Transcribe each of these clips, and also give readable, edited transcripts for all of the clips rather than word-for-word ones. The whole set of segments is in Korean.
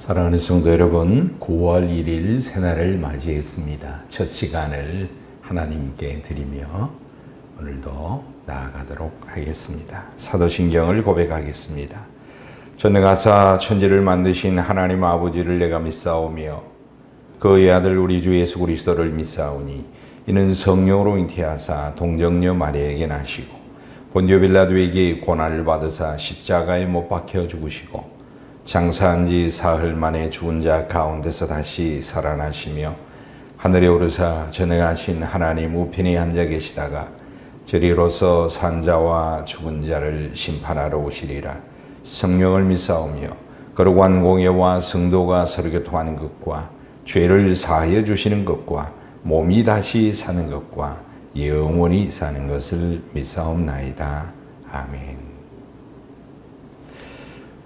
사랑하는 성도 여러분, 9월 1일 새날을 맞이했습니다. 첫 시간을 하나님께 드리며 오늘도 나아가도록 하겠습니다. 사도신경을 고백하겠습니다. 전능하사 천지를 만드신 하나님 아버지를 내가 믿사오며 그의 아들 우리 주 예수 그리스도를 믿사오니 이는 성령으로 잉태하사 동정녀 마리아에게 나시고 본디오 빌라도에게 고난을 받으사 십자가에 못 박혀 죽으시고 장사한 지 사흘 만에 죽은 자 가운데서 다시 살아나시며 하늘에 오르사 전능하신 하나님 우편에 앉아 계시다가 저리로서 산자와 죽은 자를 심판하러 오시리라. 성령을 믿사오며 거룩한 공예와 성도가 서로 교통하는 것과 죄를 사하여 주시는 것과 몸이 다시 사는 것과 영원히 사는 것을 믿사옵나이다. 아멘.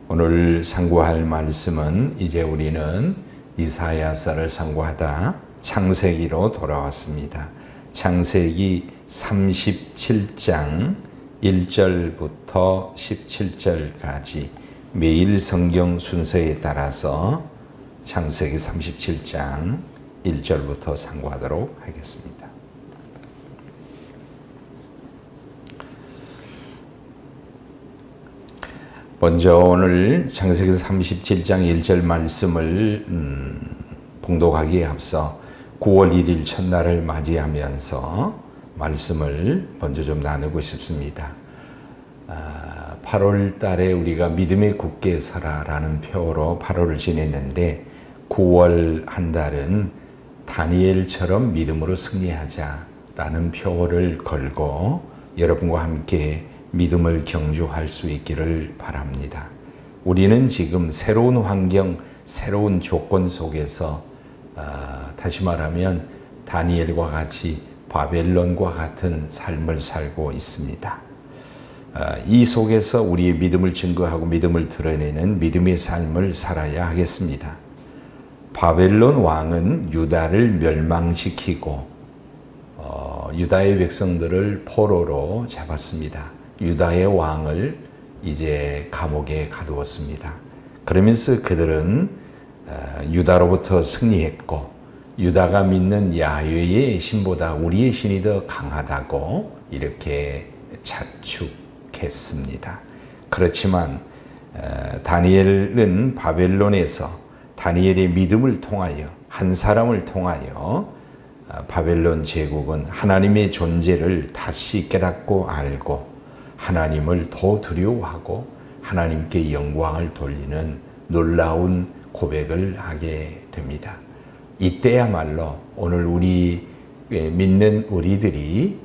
오늘 상고할 말씀은 이제 우리는 이사야서를 상고하다 창세기로 돌아왔습니다. 창세기 37장 1절부터 17절까지 매일 성경 순서에 따라서 창세기 37장 1절부터 상고하도록 하겠습니다. 먼저 오늘 창세기 37장 1절 말씀을 봉독하기에 앞서 9월 1일 첫날을 맞이하면서 말씀을 먼저 좀 나누고 싶습니다. 8월 달에 우리가 믿음에 굳게 서라라는 표어로 8월을 지냈는데 9월 한 달은 다니엘처럼 믿음으로 승리하자라는 표어를 걸고 여러분과 함께 믿음을 경주할 수 있기를 바랍니다. 우리는 지금 새로운 환경, 새로운 조건 속에서 다시 말하면 다니엘과 같이 바벨론과 같은 삶을 살고 있습니다. 이 속에서 우리의 믿음을 증거하고 믿음을 드러내는 믿음의 삶을 살아야 하겠습니다. 바벨론 왕은 유다를 멸망시키고 유다의 백성들을 포로로 잡았습니다. 유다의 왕을 이제 감옥에 가두었습니다. 그러면서 그들은 유다로부터 승리했고 유다가 믿는 야훼의 신보다 우리의 신이 더 강하다고 이렇게 자축했습니다. 그렇지만 다니엘은 바벨론에서 다니엘의 믿음을 통하여 한 사람을 통하여 바벨론 제국은 하나님의 존재를 다시 깨닫고 알고 하나님을 더 두려워하고 하나님께 영광을 돌리는 놀라운 고백을 하게 됩니다. 이때야말로 오늘 우리 믿는 우리들이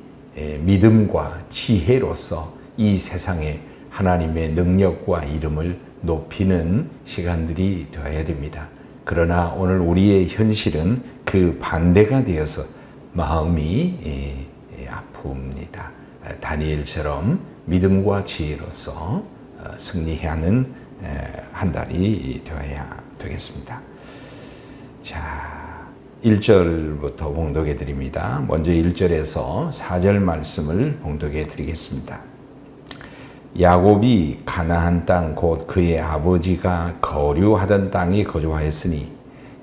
믿음과 지혜로서 이 세상에 하나님의 능력과 이름을 높이는 시간들이 되어야 됩니다. 그러나 오늘 우리의 현실은 그 반대가 되어서 마음이 아픕니다. 다니엘처럼 믿음과 지혜로서 승리하는 한 달이 되어야 되겠습니다. 자, 1절부터 봉독해 드립니다. 먼저 1절에서 4절 말씀을 봉독해 드리겠습니다. 야곱이 가나안 땅 곧 그의 아버지가 거류하던 땅에 거주하였으니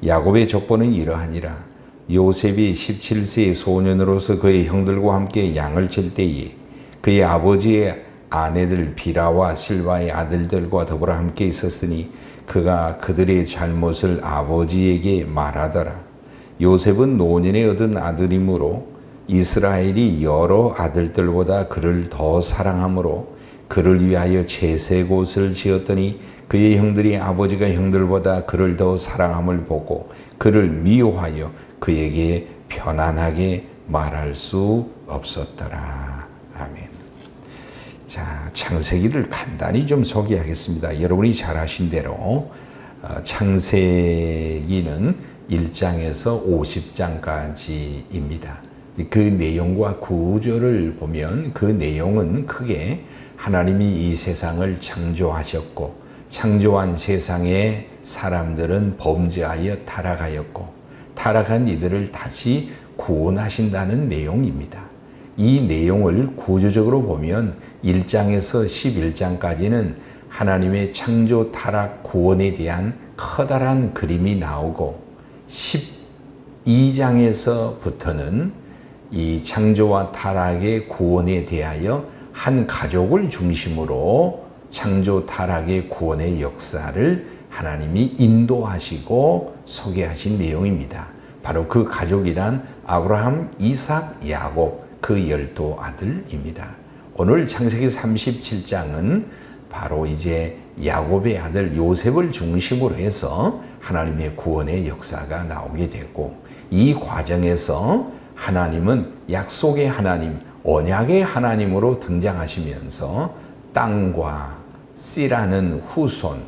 야곱의 족보는 이러하니라. 요셉이 17세의 소년으로서 그의 형들과 함께 양을 칠 때에 그의 아버지의 아내들 비라와 실바의 아들들과 더불어 함께 있었으니 그가 그들의 잘못을 아버지에게 말하더라. 요셉은 노년에 얻은 아들이므로 이스라엘이 여러 아들들보다 그를 더 사랑하므로 그를 위하여 채색옷을 지었더니 그의 형들이 아버지가 형들보다 그를 더 사랑함을 보고 그를 미워하여 그에게 편안하게 말할 수 없었더라. 아멘. 자, 창세기를 간단히 좀 소개하겠습니다. 여러분이 잘 아신 대로 창세기는 1장에서 50장까지입니다. 그 내용과 구조를 보면 그 내용은 크게 하나님이 이 세상을 창조하셨고 창조한 세상의 사람들은 범죄하여 타락하였고 타락한 이들을 다시 구원하신다는 내용입니다. 이 내용을 구조적으로 보면 1장에서 11장까지는 하나님의 창조 타락 구원에 대한 커다란 그림이 나오고 12장에서부터는 이 창조와 타락의 구원에 대하여 한 가족을 중심으로 창조 타락의 구원의 역사를 하나님이 인도하시고 소개하신 내용입니다. 바로 그 가족이란 아브라함, 이삭, 야곱 그 12아들입니다. 오늘 창세기 37장은 바로 이제 야곱의 아들 요셉을 중심으로 해서 하나님의 구원의 역사가 나오게 되고, 이 과정에서 하나님은 약속의 하나님, 언약의 하나님으로 등장하시면서 땅과 씨라는 후손,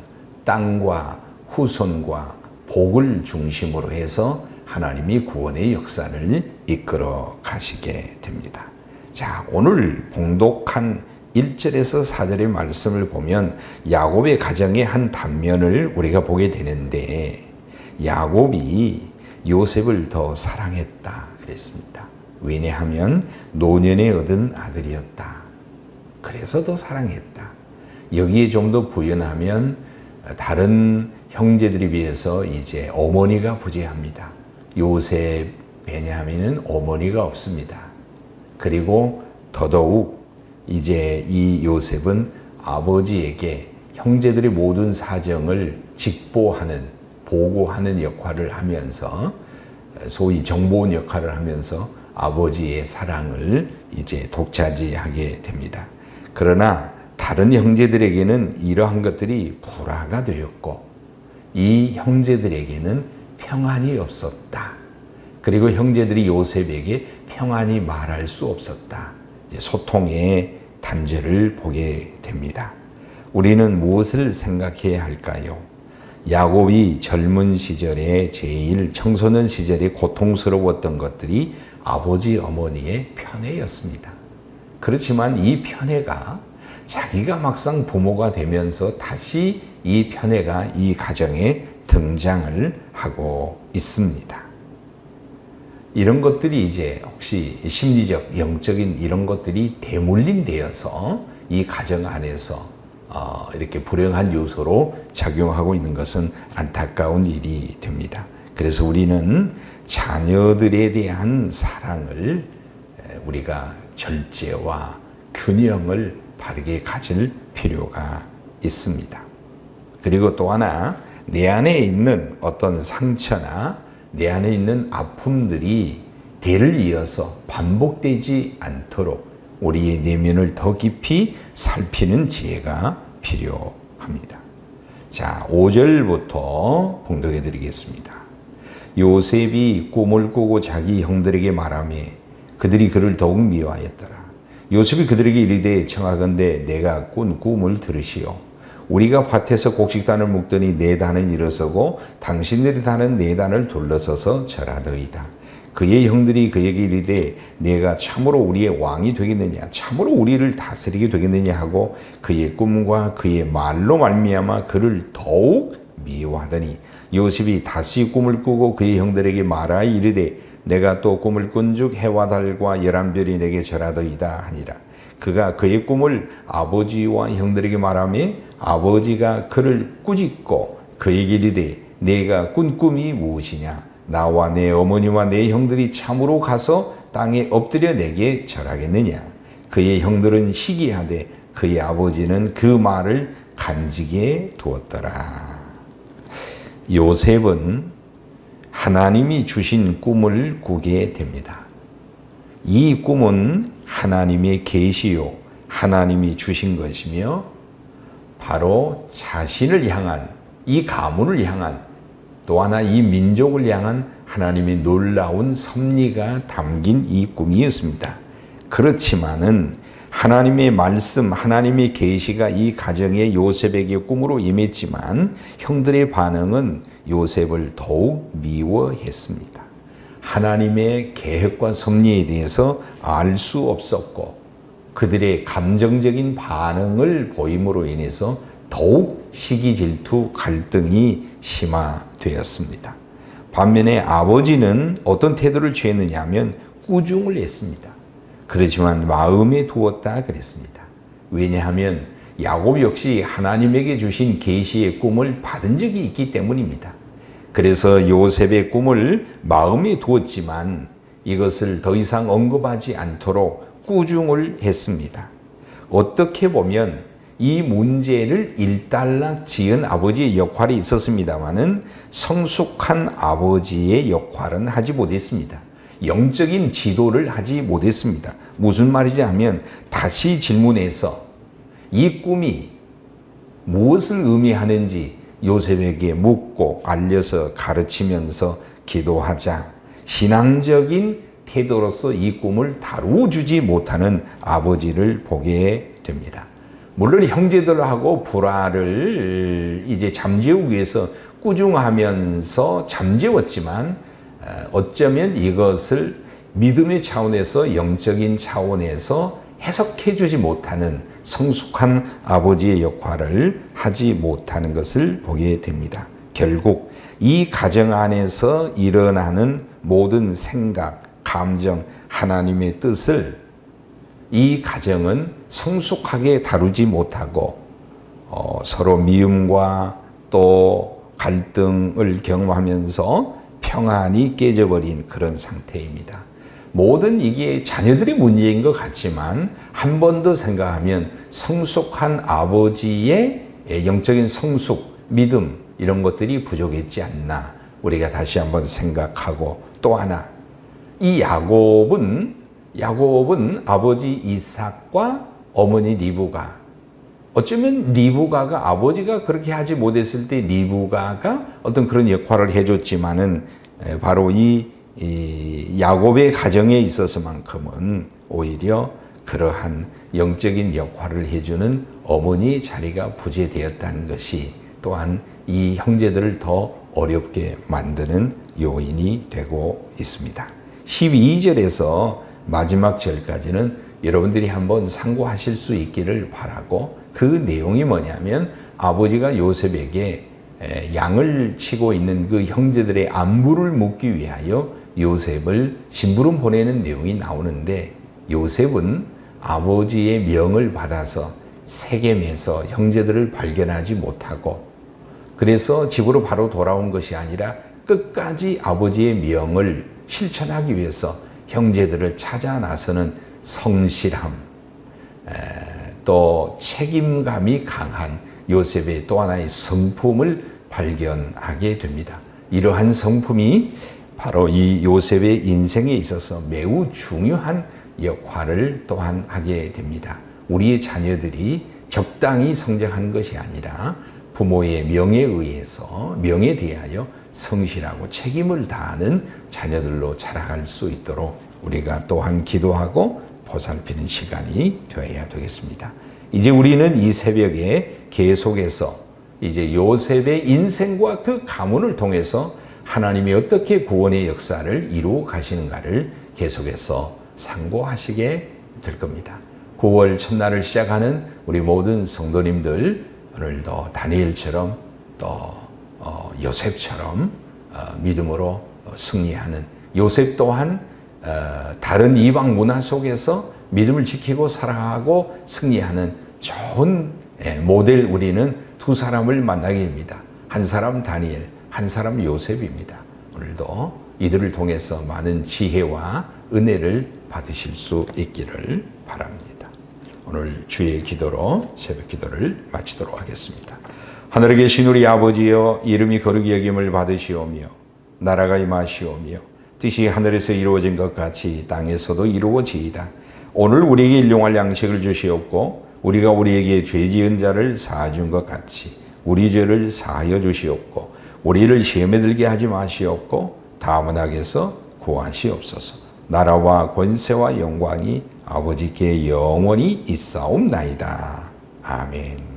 땅과 후손과 복을 중심으로 해서 하나님이 구원의 역사를 이끌어 가시게 됩니다. 자, 오늘 봉독한 1절에서 4절의 말씀을 보면 야곱의 가정의 한 단면을 우리가 보게 되는데, 야곱이 요셉을 더 사랑했다 그랬습니다. 왜냐하면 노년에 얻은 아들이었다. 그래서 더 사랑했다. 여기에 좀 더 부연하면 다른 형제들에 비해서 이제 어머니가 부재합니다. 요셉, 베냐민은 어머니가 없습니다. 그리고 더더욱 이제 이 요셉은 아버지에게 형제들의 모든 사정을 직보하는, 보고하는 역할을 하면서, 소위 정보원 역할을 하면서 아버지의 사랑을 이제 독차지하게 됩니다. 그러나 다른 형제들에게는 이러한 것들이 불화가 되었고, 이 형제들에게는 평안이 없었다. 그리고 형제들이 요셉에게 평안히 말할 수 없었다. 이제 소통의 단절을 보게 됩니다. 우리는 무엇을 생각해야 할까요? 야곱이 젊은 시절에, 제일 청소년 시절에 고통스러웠던 것들이 아버지 어머니의 편애였습니다. 그렇지만 이 편애가 자기가 막상 부모가 되면서 다시 이 편애가 이 가정에 등장을 하고 있습니다. 이런 것들이 이제 혹시 심리적, 영적인 이런 것들이 대물림되어서 이 가정 안에서 이렇게 불행한 요소로 작용하고 있는 것은 안타까운 일이 됩니다. 그래서 우리는 자녀들에 대한 사랑을 우리가 절제와 균형을 바르게 가질 필요가 있습니다. 그리고 또 하나, 내 안에 있는 어떤 상처나 내 안에 있는 아픔들이 대를 이어서 반복되지 않도록 우리의 내면을 더 깊이 살피는 지혜가 필요합니다. 자, 5절부터 봉독해 드리겠습니다. 요셉이 꿈을 꾸고 자기 형들에게 말하며 그들이 그를 더욱 미워하였더라. 요셉이 그들에게 이르되 청하건대 내가 꾼 꿈을 들으시오. 우리가 밭에서 곡식단을 묶더니 네 단은 일어서고 당신들의 단은 네 단을 둘러서서 절하더이다. 그의 형들이 그에게 이르되 내가 참으로 우리의 왕이 되겠느냐, 참으로 우리를 다스리게 되겠느냐 하고 그의 꿈과 그의 말로 말미암아 그를 더욱 미워하더니 요셉이 다시 꿈을 꾸고 그의 형들에게 말하여 이르되 내가 또 꿈을 꾼즉 해와 달과 11별이 내게 절하더이다 하니라. 그가 그의 꿈을 아버지와 형들에게 말하며 아버지가 그를 꾸짖고 그에게 이르되 내가 꾼 꿈이 무엇이냐, 나와 내 어머니와 내 형들이 참으로 가서 땅에 엎드려 내게 절하겠느냐. 그의 형들은 시기하되 그의 아버지는 그 말을 간직해 두었더라. 요셉은 하나님이 주신 꿈을 꾸게 됩니다. 이 꿈은 하나님의 계시요, 하나님이 주신 것이며 바로 자신을 향한, 이 가문을 향한, 또 하나 이 민족을 향한 하나님의 놀라운 섭리가 담긴 이 꿈이었습니다. 그렇지만은 하나님의 말씀, 하나님의 계시가 이 가정의 요셉에게 꿈으로 임했지만 형들의 반응은 요셉을 더욱 미워했습니다. 하나님의 계획과 섭리에 대해서 알 수 없었고 그들의 감정적인 반응을 보임으로 인해서 더욱 시기, 질투, 갈등이 심화되었습니다. 반면에 아버지는 어떤 태도를 취했느냐 하면 꾸중을 했습니다. 그렇지만 마음에 두었다 그랬습니다. 왜냐하면 야곱 역시 하나님에게 주신 계시의 꿈을 받은 적이 있기 때문입니다. 그래서 요셉의 꿈을 마음에 두었지만 이것을 더 이상 언급하지 않도록 꾸중을 했습니다. 어떻게 보면 이 문제를 일단락 지은 아버지의 역할이 있었습니다마는 성숙한 아버지의 역할은 하지 못했습니다. 영적인 지도를 하지 못했습니다. 무슨 말이지 하면 다시 질문해서 이 꿈이 무엇을 의미하는지 요셉에게 묻고 알려서 가르치면서 기도하자 신앙적인 태도로서 이 꿈을 다루어주지 못하는 아버지를 보게 됩니다. 물론 형제들하고 불화를 이제 잠재우기 위해서 꾸중하면서 잠재웠지만 어쩌면 이것을 믿음의 차원에서 영적인 차원에서 해석해 주지 못하는 성숙한 아버지의 역할을 하지 못하는 것을 보게 됩니다. 결국 이 가정 안에서 일어나는 모든 생각, 감정, 하나님의 뜻을 이 가정은 성숙하게 다루지 못하고 서로 미움과 또 갈등을 경험하면서 평안이 깨져버린 그런 상태입니다. 모든 이게 자녀들의 문제인 것 같지만 한 번 더 생각하면 성숙한 아버지의 영적인 성숙, 믿음 이런 것들이 부족했지 않나 우리가 다시 한번 생각하고 또 하나 이 야곱은 아버지 이삭과 어머니 리브가 어쩌면 리브가가 아버지가 그렇게 하지 못했을 때 리브가가 어떤 그런 역할을 해줬지만은 바로 이 야곱의 가정에 있어서만큼은 오히려 그러한 영적인 역할을 해주는 어머니의 자리가 부재되었다는 것이 또한 이 형제들을 더 어렵게 만드는 요인이 되고 있습니다. 12절에서 마지막 절까지는 여러분들이 한번 참고하실 수 있기를 바라고 그 내용이 뭐냐면 아버지가 요셉에게 양을 치고 있는 그 형제들의 안부를 묻기 위하여 요셉을 심부름 보내는 내용이 나오는데 요셉은 아버지의 명을 받아서 세겜에서 형제들을 발견하지 못하고 그래서 집으로 바로 돌아온 것이 아니라 끝까지 아버지의 명을 실천하기 위해서 형제들을 찾아 나서는 성실함 또 책임감이 강한 요셉의 또 하나의 성품을 발견하게 됩니다. 이러한 성품이 바로 이 요셉의 인생에 있어서 매우 중요한 역할을 또한 하게 됩니다. 우리의 자녀들이 적당히 성장한 것이 아니라 부모의 명에 의해서 명에 대하여 성실하고 책임을 다하는 자녀들로 자라갈 수 있도록 우리가 또한 기도하고 보살피는 시간이 되어야 되겠습니다. 이제 우리는 이 새벽에 계속해서 이제 요셉의 인생과 그 가문을 통해서 하나님이 어떻게 구원의 역사를 이루어 가시는가를 계속해서 상고하시게 될 겁니다. 9월 첫날을 시작하는 우리 모든 성도님들 오늘도 다니엘처럼 또 요셉처럼 믿음으로 승리하는 요셉 또한 다른 이방 문화 속에서 믿음을 지키고 살아가고 승리하는 좋은 모델 우리는 두 사람을 만나게 됩니다. 한 사람 다니엘, 한 사람 요셉입니다. 오늘도 이들을 통해서 많은 지혜와 은혜를 받으실 수 있기를 바랍니다. 오늘 주의 기도로 새벽 기도를 마치도록 하겠습니다. 하늘에 계신 우리 아버지여 이름이 거룩히 여김을 받으시오며 나라가 임하시오며 뜻이 하늘에서 이루어진 것 같이 땅에서도 이루어지이다. 오늘 우리에게 일용할 양식을 주시옵고 우리가 우리에게 죄 지은 자를 사하준 것 같이 우리 죄를 사하여 주시옵고 우리를 시험에 들게 하지 마시옵고 다만 악에서 구하시옵소서. 나라와 권세와 영광이 아버지께 영원히 있사옵나이다. 아멘.